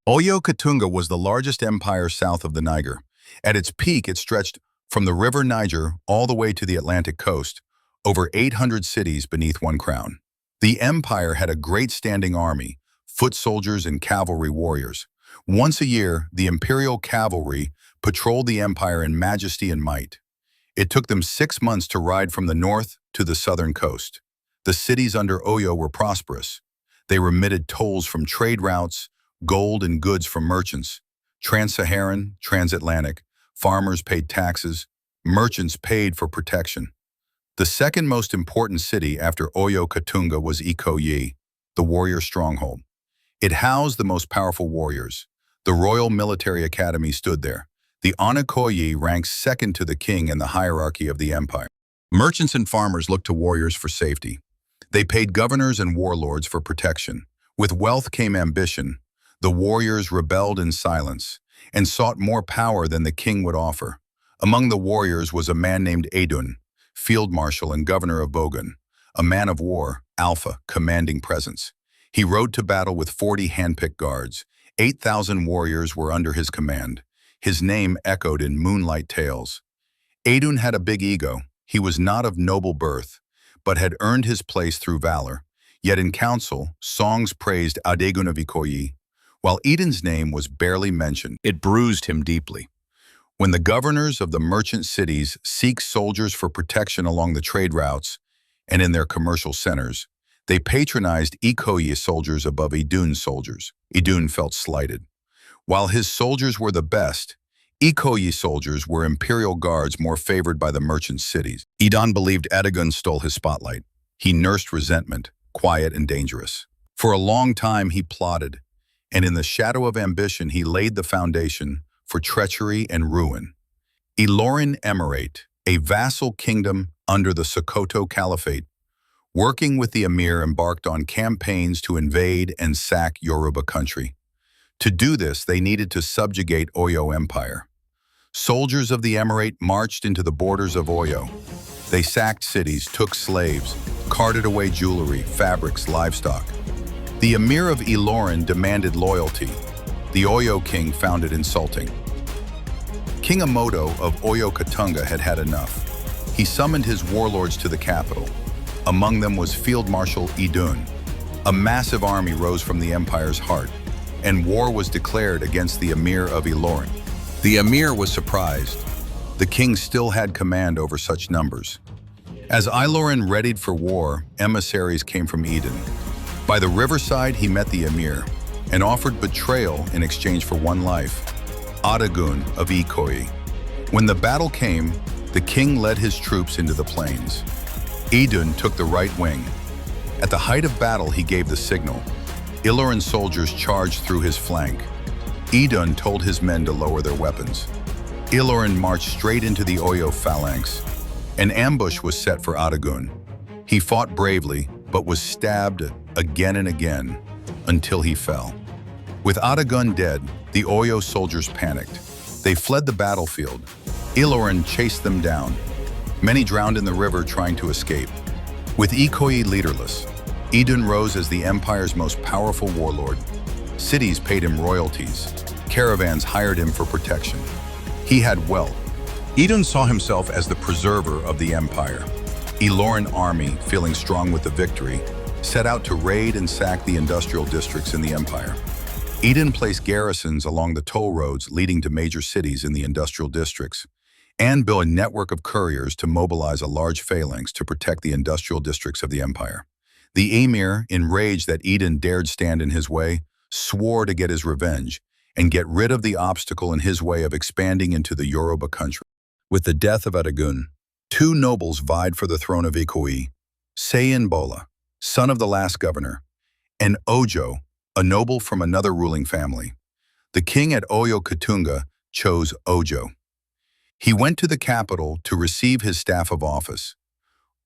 Oyo Katunga was the largest empire south of the Niger. At its peak, it stretched from the river Niger all the way to the Atlantic coast, over 800 cities beneath one crown. The empire had a great standing army, foot soldiers and cavalry warriors. Once a year, the imperial cavalry patrolled the empire in majesty and might. It took them 6 months to ride from the north to the southern coast. The cities under Oyo were prosperous. They remitted tolls from trade routes, gold and goods from merchants. Trans-Saharan, transatlantic, farmers paid taxes, merchants paid for protection. The second most important city after Oyo Katunga was Ikoyi, the warrior stronghold. It housed the most powerful warriors. The Royal Military Academy stood there. The Ikoyi ranked second to the king in the hierarchy of the empire. Merchants and farmers looked to warriors for safety. They paid governors and warlords for protection. With wealth came ambition. The warriors rebelled in silence and sought more power than the king would offer. Among the warriors was a man named Edun, field marshal and governor of Bogun, a man of war, alpha, commanding presence. He rode to battle with 40 handpicked guards. 8,000 warriors were under his command. His name echoed in moonlight tales. Edun had a big ego. He was not of noble birth, but had earned his place through valor. Yet in council, songs praised Adegun of Ikoyi. While Edun's name was barely mentioned, it bruised him deeply. When the governors of the merchant cities seek soldiers for protection along the trade routes and in their commercial centers, they patronized Ikoyi soldiers above Edun's soldiers. Edun felt slighted. While his soldiers were the best, Ikoyi soldiers were imperial guards more favored by the merchant cities. Edun believed Adegun stole his spotlight. He nursed resentment, quiet and dangerous. For a long time he plotted, and in the shadow of ambition he laid the foundation for treachery and ruin. Ilorin Emirate, a vassal kingdom under the Sokoto Caliphate, working with the emir, embarked on campaigns to invade and sack Yoruba country. To do this, they needed to subjugate Oyo Empire. Soldiers of the emirate marched into the borders of Oyo. They sacked cities, took slaves, carted away jewelry, fabrics, livestock. The emir of Ilorin demanded loyalty. The Oyo king found it insulting. King Amodo of Oyo Katunga had had enough. He summoned his warlords to the capital. Among them was Field Marshal Edun. A massive army rose from the empire's heart, and war was declared against the emir of Ilorin. The emir was surprised. The king still had command over such numbers. As Ilorin readied for war, emissaries came from Edun. By the riverside, he met the emir and offered betrayal in exchange for one life, Adegun of Ikoyi. When the battle came, the king led his troops into the plains. Edun took the right wing. At the height of battle, he gave the signal. Ilorin soldiers charged through his flank. Edun told his men to lower their weapons. Ilorin marched straight into the Oyo phalanx. An ambush was set for Adegun. He fought bravely, but was stabbed again and again until he fell. With Adegun dead, the Oyo soldiers panicked. They fled the battlefield. Ilorin chased them down. Many drowned in the river trying to escape. With Ikoyi leaderless, Edun rose as the empire's most powerful warlord. Cities paid him royalties. Caravans hired him for protection. He had wealth. Edun saw himself as the preserver of the empire. Ilorin army, feeling strong with the victory, set out to raid and sack the industrial districts in the empire. Edun placed garrisons along the toll roads leading to major cities in the industrial districts, and built a network of couriers to mobilize a large phalanx to protect the industrial districts of the empire. The emir, enraged that Edun dared stand in his way, swore to get his revenge and get rid of the obstacle in his way of expanding into the Yoruba country. With the death of Adegun, 2 nobles vied for the throne of Ikoyi, Seyin Bola, son of the last governor, and Ojo, a noble from another ruling family. The king at Oyo Katunga chose Ojo. He went to the capital to receive his staff of office.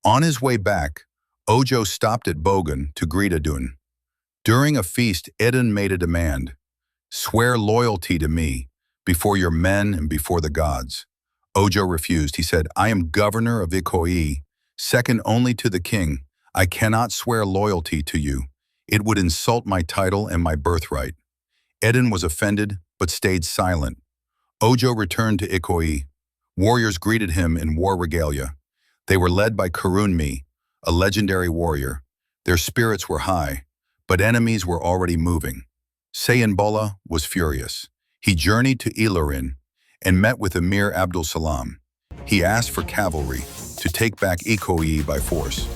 On his way back, Ojo stopped at Bogun to greet Edun. During a feast, Edun made a demand. "Swear loyalty to me, before your men and before the gods." Ojo refused. He said, "I am governor of Ikoyi, second only to the king. I cannot swear loyalty to you. It would insult my title and my birthright." Edun was offended, but stayed silent. Ojo returned to Ikoyi. Warriors greeted him in war regalia. They were led by Kurunmi, a legendary warrior. Their spirits were high, but enemies were already moving. Sayinbola was furious. He journeyed to Ilorin and met with Emir Abdul Salam. He asked for cavalry to take back Ikoyi by force.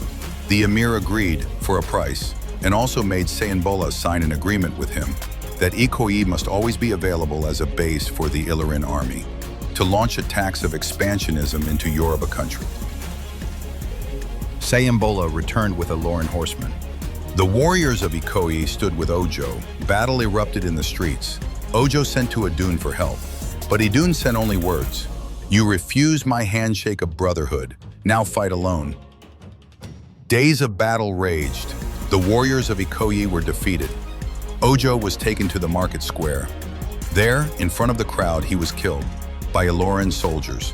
The emir agreed for a price and also made Sayinbola sign an agreement with him that Ikoyi must always be available as a base for the Ilorin army to launch attacks of expansionism into Yoruba country. Sayinbola returned with Ilorin horsemen. The warriors of Ikoyi stood with Ojo. Battle erupted in the streets. Ojo sent to Edun for help, but Edun sent only words. "You refused my handshake of brotherhood. Now fight alone." Days of battle raged. The warriors of Ikoyi were defeated. Ojo was taken to the market square. There, in front of the crowd, he was killed by Ilorin soldiers.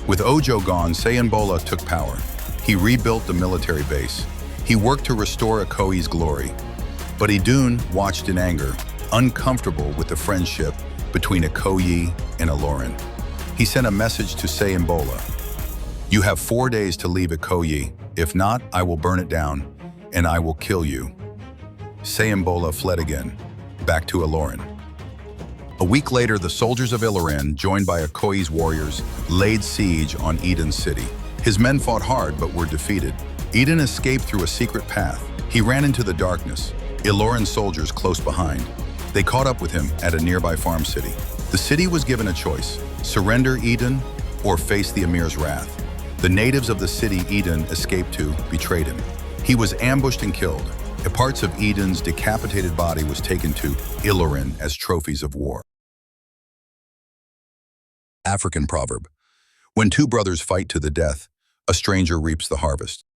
With Ojo gone, Sayinbola took power. He rebuilt the military base. He worked to restore Ikoyi's glory. But Edun watched in anger, uncomfortable with the friendship between Ikoyi and Ilorin. He sent a message to Sayinbola. "You have 4 days to leave Ikoyi. If not, I will burn it down, and I will kill you." Sayinbola fled again, back to Ilorin. A week later, the soldiers of Ilorin, joined by Ikoyi's warriors, laid siege on Edun city. His men fought hard but were defeated. Edun escaped through a secret path. He ran into the darkness, Ilorin soldiers close behind. They caught up with him at a nearby farm city. The city was given a choice: surrender Edun or face the emir's wrath. The natives of the city Edun escaped to betrayed him. He was ambushed and killed. A parts of Edun's decapitated body was taken to Ilorin as trophies of war. African proverb: when two brothers fight to the death, a stranger reaps the harvest.